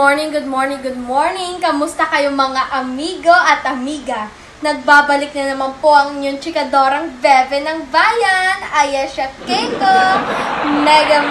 morning, good morning, good morning! Kamusta kayo mga amigo at amiga? Nagbabalik na naman po ang inyong chikadorang bebe ng bayan, Ayesha, Keiko! Mega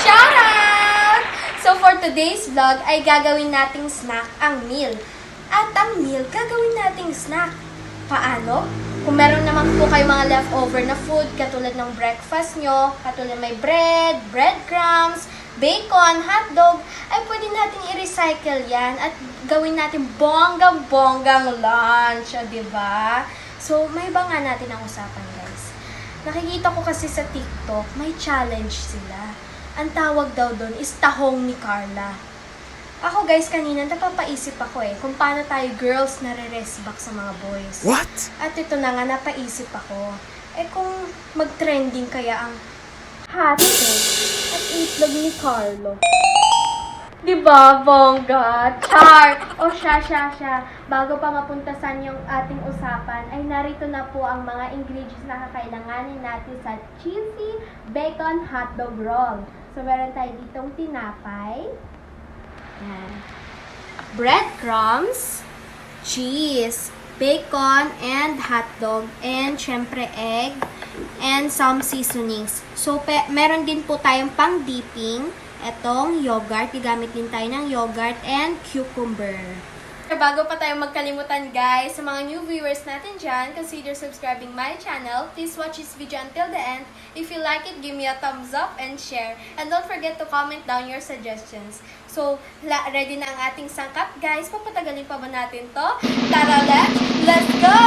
shoutout! So for today's vlog ay gagawin nating snack ang meal. At ang meal, gagawin nating snack. Paano? Kung meron naman po kayo mga leftover na food, katulad ng breakfast nyo, katulad may bread, breadcrumbs, bacon, hotdog, ay pwede natin i-recycle yan at gawin natin bonggang-bonggang lunch, diba? So, may ba nga natin ang usapan, guys? Nakikita ko kasi sa TikTok, may challenge sila. Ang tawag daw doon is tahong ni Carla. Ako, guys, kanina napapaisip ako kung paano tayo girls nare-resback sa mga boys. What? At ito na nga, napaisip ako. Kung mag-trending kaya ang hotdog at itlog ni Carlo. Diba, bongga? Char! O siya. Bago pa mapuntasan yung ating usapan, ay narito na po ang mga ingredients na kakailanganin natin sa cheesy bacon hotdog roll. So, meron tayo ditong tinapay. Yan. Breadcrumbs, cheese, bacon, and hotdog, and syempre egg, and some seasonings. So, meron din po tayong pang dipping. Etong yogurt, igamit din tayo ng yogurt and cucumber. Bago pa tayo magkalimutan, guys, sa mga new viewers natin dyan, consider subscribing my channel. Please watch this video until the end. If you like it, give me a thumbs up and share. And don't forget to comment down your suggestions. So, ready na ang ating sangkap, guys. Papatagalin pa ba natin to? Tara, let's go!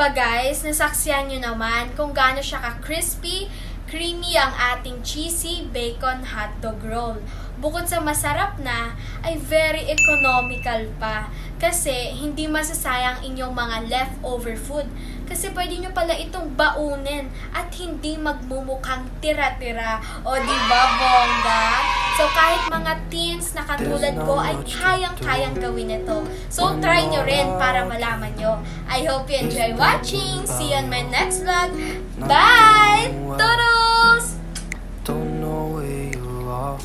ba guys, nasaksiyan nyo naman kung gaano siya ka-crispy, creamy ang ating cheesy bacon hotdog roll. Bukod sa masarap na, ay very economical pa. Kasi hindi masasayang inyong mga leftover food. Kasi pwede nyo pala itong baunin at hindi magmumukhang tira-tira. O diba, bongga? So kahit mga teens na katulad ko ay kayang-kayang gawin ito. So try nyo rin para malaman nyo. I hope you enjoy watching. See you on my next vlog. Bye! Toodles! Don't know where you are.